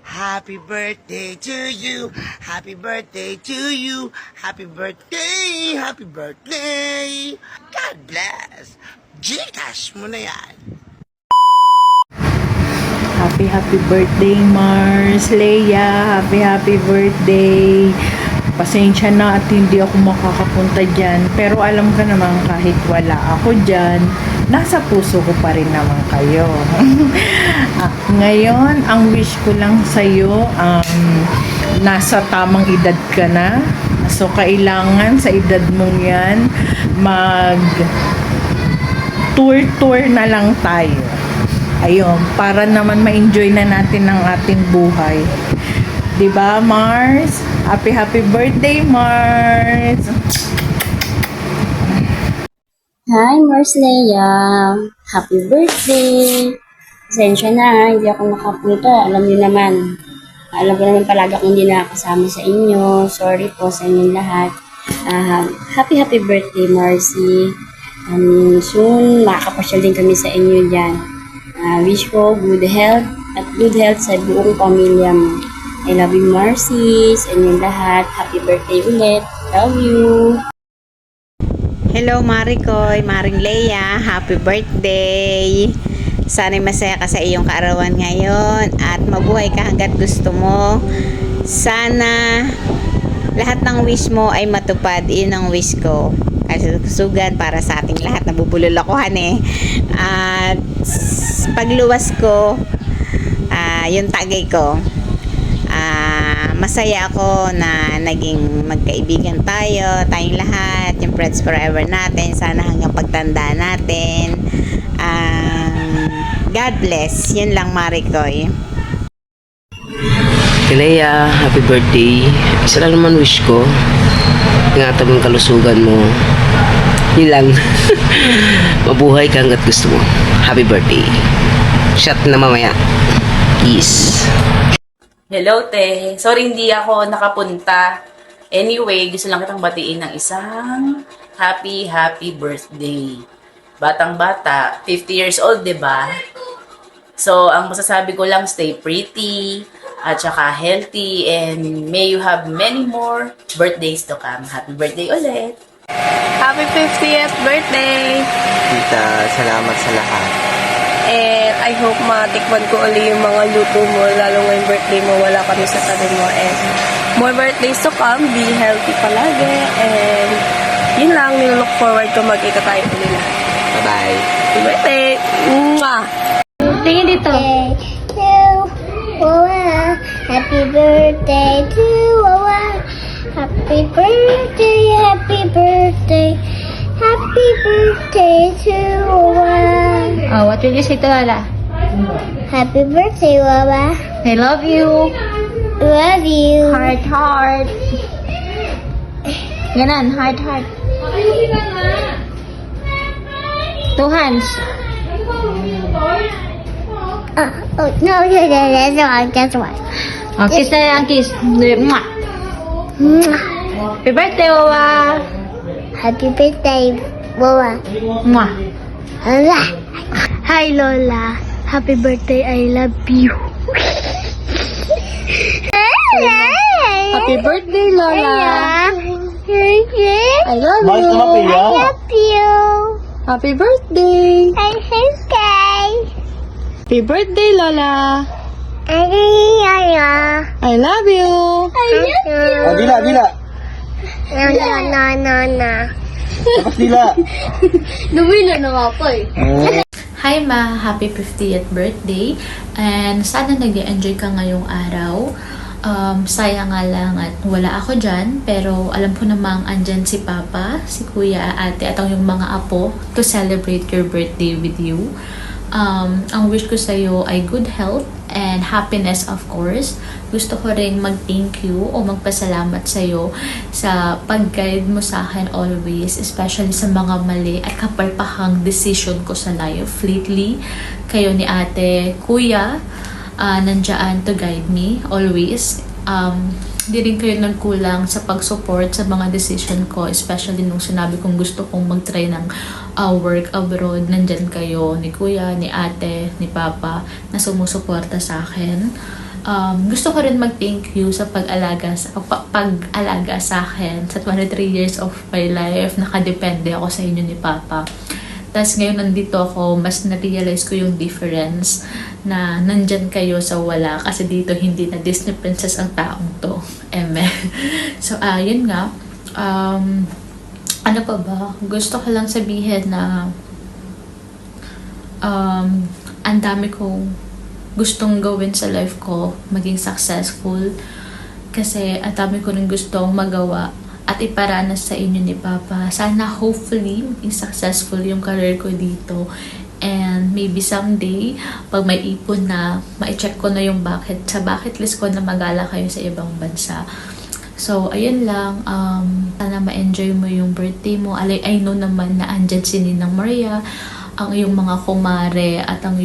Happy birthday to you. Happy birthday to you. Happy birthday. Happy birthday. God bless. Gcash mo na yan. Happy birthday Mars, Leia, happy birthday. Pasensya na at hindi ako makakapunta dyan, pero alam ka naman kahit wala ako dyan, nasa puso ko pa rin naman kayo. Ngayon, ang wish ko lang sa'yo, nasa tamang edad ka na, so kailangan sa edad mong yan, mag tour na lang tayo. Ayun, para naman ma-enjoy na natin ang ating buhay. 'Di ba, Mars? Happy birthday, Mars. Hi, Mars Leia. Happy birthday. Pasensya na, hindi ako nakapunta. Alam niyo naman. Alam ko naman palagi akong hindi nakakasama sa inyo. Sorry po sa inyong lahat. Happy birthday, Marcy. Soon, makakapasyal din kami sa inyo dyan. Wish ko good health at good health sa buong pamilya mo. I love you, Marcy. Sa inyong lahat. Happy birthday ulit. Love you. Hello Maricoy, Maring Leia, happy birthday! Sana'y masaya ka sa iyong kaarawan ngayon at mabuhay ka hanggat gusto mo. Sana lahat ng wish mo ay matupad. Iyon ang wish ko. Kalusugan para sa ating lahat. Nabubulol ako at pagluwas ko, yung tagay ko, masaya ako na naging magkaibigan tayong lahat, yung friends forever natin, sana hanggang pagtanda natin. God bless. Yun lang, Maricoy. Leia, happy birthday. Isa lang naman wish ko, ingatan mo yung kalusugan mo. Yun lang. Mabuhay ka hanggat gusto mo. Happy birthday. Shot na mamaya. Peace. Hello, te. Sorry, hindi ako nakapunta. Anyway, gusto lang kitang batiin ng isang happy birthday. Batang-bata, 50 years old, 'di ba? So, ang masasabi ko lang, stay pretty, at saka healthy, and may you have many more birthdays to come. Happy birthday ulit! Happy 50th birthday! Tita, salamat sa lahat. And I hope matikman ko ulit yung mga luto mo, lalo ngayong birthday mo, wala kami sa tabi mo. And more birthdays to come, be healthy palagi. And yun lang, nilook forward ko magkita tayo ulit lahat. Bye-bye. Happy birthday! Mwah! Tingin dito. Happy birthday to Wawa. Happy birthday, happy birthday. Happy birthday to Wawa. Oh, what will you say to Lala? Happy birthday, Wawa. I love you. Love you. Heart. Ganon, heart. Two hands. No, that's one. Oh, kiss na lang, kiss. Mwah. Happy birthday, Wawa. Happy birthday, Wawa. Mwah. Hi, Lola. Happy birthday. I love you. Happy birthday, Lola. I love Mars you. naman, Pia. I love you. Happy birthday. I hate guys. Happy birthday, Lola. I love you. I love you. Oh, dila. No. Tapos dila. Lumila na ako eh. Hi Ma! Happy 50th birthday! And sana nag-enjoy ka ngayong araw. Sayang nga lang at wala ako dyan, pero alam ko namang andyan si Papa, si Kuya, Ate, at ang yung mga apo to celebrate your birthday with you. Ang wish ko sa'yo ay good health and happiness, of course. Gusto ko rin mag-thank you o magpasalamat sa'yo sa pag-guide mo sa akin always, especially sa mga mali at kapalpahang decision ko sa life lately. Kayo ni Ate, Kuya, nandiyan to guide me always. Di rin kayo nagkulang sa pag-support sa mga decision ko, especially nung sinabi kong gusto kong mag-try ng work abroad. Nandyan kayo ni Kuya, ni Ate, ni Papa na sumusuporta sa akin. Gusto ko rin mag-thank you sa pag-alaga sa akin sa 23 years of my life. Nakadepende ako sa inyo ni Papa. Tapos ngayon nandito ako, mas na-realize ko yung difference na nandyan kayo sa wala. Kasi dito hindi na Disney princess ang taong to. Amen. So, yun nga. Ano pa ba? Gusto ko lang sabihin na ang dami kong gustong gawin sa life ko, maging successful. Kasi ang dami ko rin gustong magawa at iparanas sa inyo ni Papa. Sana hopefully maging successful yung career ko dito. And maybe someday, pag may ipon na, ma-check ko na yung sa bucket list ko na magala kayo sa ibang bansa. So, ayun lang. Sana ma-enjoy mo yung birthday mo. I know naman na andyan si Ninang Maria, ang iyong mga kumare at ang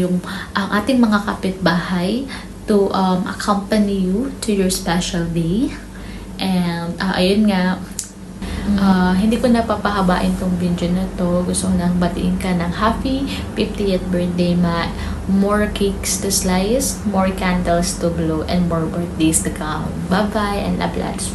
ating mga kapitbahay to accompany you to your special day. And ayun nga, hindi ko na papahabain tong video na to. Gusto ko nang batiin ka ng happy 50th birthday, Ma. More cakes to slice, more candles to blow, and more birthdays to come. Bye-bye and love lots.